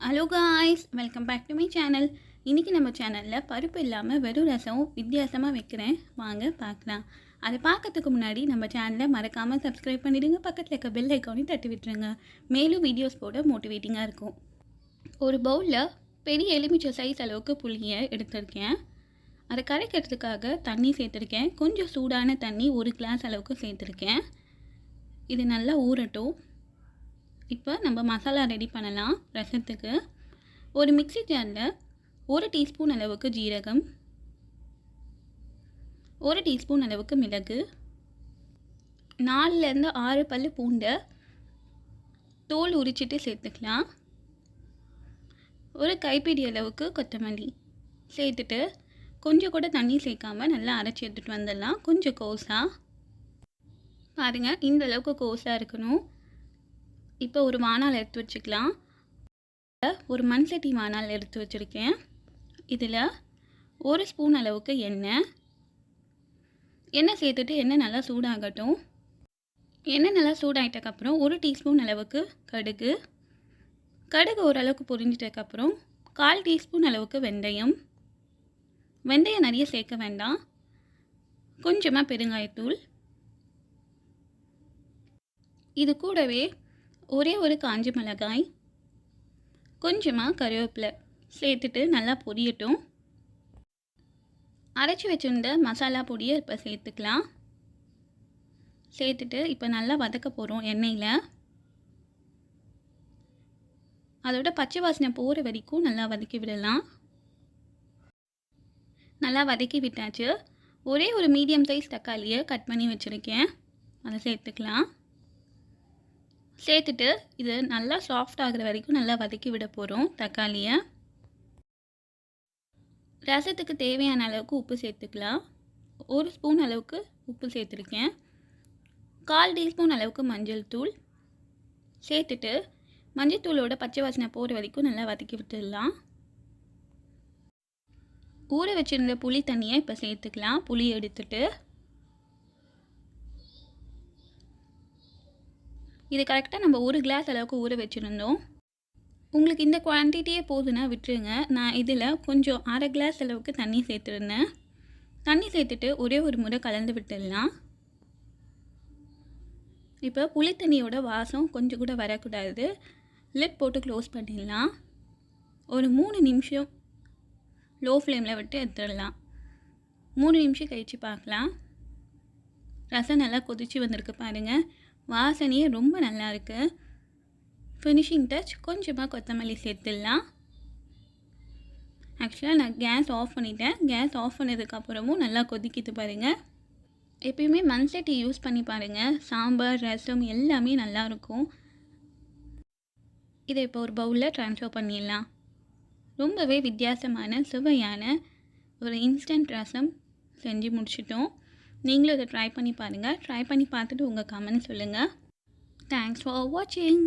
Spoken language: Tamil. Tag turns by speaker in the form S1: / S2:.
S1: Hello guys, welcome back to my channel. இன்றைக்கி நம்ம சேனலில் பருப்பு இல்லாமல் வெறும் ரசம் வித்தியாசமாக வைக்கிறேன். வாங்க பார்க்கலாம். அதை பார்க்கறதுக்கு முன்னாடி நம்ம சேனலை மறக்காமல் சப்ஸ்கிரைப் பண்ணிவிடுங்க. பக்கத்தில் இருக்க பெல் ஐக்கானையும் தட்டி விட்டுருங்க. மேலும் வீடியோஸ் போட மோட்டிவேட்டிங்காக இருக்கும். ஒரு பவுலில் பெரிய எலுமிச்சை சைஸ் அளவுக்கு புளியை எடுத்திருக்கேன். அதை கரைக்கிறதுக்காக தண்ணி சேர்த்துருக்கேன். கொஞ்சம் சூடான தண்ணி 1 கிளாஸ் அளவுக்கு சேர்த்துருக்கேன். இது நல்லா ஊறட்டும். இப்போ நம்ம மசாலா ரெடி பண்ணலாம். ரசத்துக்கு ஒரு மிக்ஸி ஜாரில் 1 டீஸ்பூன் அளவுக்கு ஜீரகம், 1 டீஸ்பூன் அளவுக்கு மிளகு, 4லேருந்து 6 பல் பூண்டை தோல் உரிச்சிட்டு சேர்த்துக்கலாம். ஒரு கைப்பிடி அளவுக்கு கொத்தமல்லி சேர்த்துட்டு கொஞ்சம் கூட தண்ணி சேர்க்காமல் நல்லா அரைச்சி எடுத்துகிட்டு வந்துடலாம். கொஞ்சம் கோஸாக பாருங்கள், இந்த அளவுக்கு கோஸாக இருக்கணும். இப்போ ஒரு வாணல் எடுத்து வச்சுக்கலாம். ஒரு மண் சட்டி வாணல் எடுத்து வச்சுருக்கேன். இதில் 1 ஸ்பூன் அளவுக்கு எண்ணெய் சேர்த்துட்டு எண்ணெய் நல்லா சூடாகட்டும். எண்ணெய் நல்லா சூடாகிட்டக்கப்புறம் 1 டீஸ்பூன் அளவுக்கு கடுகு ஓரளவுக்கு பொரிஞ்சிட்டக்கப்புறம் 1/4 டீஸ்பூன் அளவுக்கு வெந்தயம் நிறைய சேர்க்க வேண்டாம். கொஞ்சமாக பெருங்காயத்தூள், இது கூடவே ஒரே ஒரு காஞ்ச மிளகாய், கொஞ்சமாக கருவேப்பிலை சேர்த்துட்டு நல்லா பொரியட்டும். அரைச்சி வச்சுருந்த மசாலா பொடியை இப்போ சேர்த்துக்கலாம். சேர்த்துட்டு இப்போ நல்லா வதக்க போகிறோம் எண்ணெயில். அதோட பச்சை வாசனை போகிற வரைக்கும் நல்லா வதக்கி விடலாம். நல்லா வதக்கி விட்டாச்சு. ஒரே ஒரு மீடியம் சைஸ் தக்காளியை கட் பண்ணி வச்சுருக்கேன். அதை சேர்த்துக்கலாம். சேர்த்துட்டு இது நல்லா சாஃப்ட் ஆகிற வரைக்கும் நல்லா வதக்கி விட போகிறோம் தக்காளியை. ரசத்துக்கு தேவையான அளவுக்கு உப்பு சேர்த்துக்கலாம். 1 ஸ்பூன் அளவுக்கு உப்பு சேர்த்துருக்கேன். 1/4 டீஸ்பூன் அளவுக்கு மஞ்சள் தூள் சேர்த்துட்டு மஞ்சள் தூளோட பச்சை வாசனை போகிற வரைக்கும் நல்லா வதக்கி விட்டுடலாம். ஊற வச்சுருந்த புளி தண்ணியை இப்போ சேர்த்துக்கலாம். புளி எடுத்துட்டு இது கரெக்டாக நம்ம 1 கிளாஸ் அளவுக்கு ஊற வச்சுருந்தோம். உங்களுக்கு இந்த குவான்டிட்டியே போதுன்னா விட்டுருங்க. நான் இதில் கொஞ்சம் 1/2 கிளாஸ் அளவுக்கு தண்ணி சேர்த்துருந்தேன். தண்ணி சேர்த்துட்டு ஒரே ஒரு முறை கலந்து விட்டுடலாம். இப்போ புளி தண்ணியோட வாசம் கொஞ்சம் கூட வரக்கூடாது. லிட் போட்டு க்ளோஸ் பண்ணிடலாம். ஒரு 3 நிமிஷம் லோ ஃப்ளேமில் விட்டு எடுத்துடலாம். 3 நிமிஷம் கழித்து பார்க்கலாம். ரசம் நல்லா கொதித்து வந்திருக்கு பாருங்கள். வாசனையே ரொம்ப நல்லா இருக்குது. ஃபினிஷிங் டச் கொஞ்சமாக கொத்தமல்லி சேர்த்துடலாம். ஆக்சுவலாக நான் கேஸ் ஆஃப் பண்ணிட்டேன். கேஸ் ஆஃப் பண்ணதுக்கப்புறமும் நல்லா கொதிக்கிது பாருங்கள். எப்பயுமே மண் சட்டி யூஸ் பண்ணி பாருங்கள். சாம்பார், ரசம் எல்லாமே நல்லாயிருக்கும். இதை இப்போ ஒரு பவுலில் ட்ரான்ஸ்ஃபர் பண்ணிடலாம். ரொம்பவே வித்தியாசமான சுவையான ஒரு இன்ஸ்டன்ட் ரசம் செஞ்சு முடிச்சிட்டோம். நீங்களும் இதை ட்ரை பண்ணி பாருங்கள். ட்ரை பண்ணி பார்த்துட்டு உங்கள் கமெண்ட் சொல்லுங்கள். தேங்க்ஸ் ஃபார் வாட்சிங்.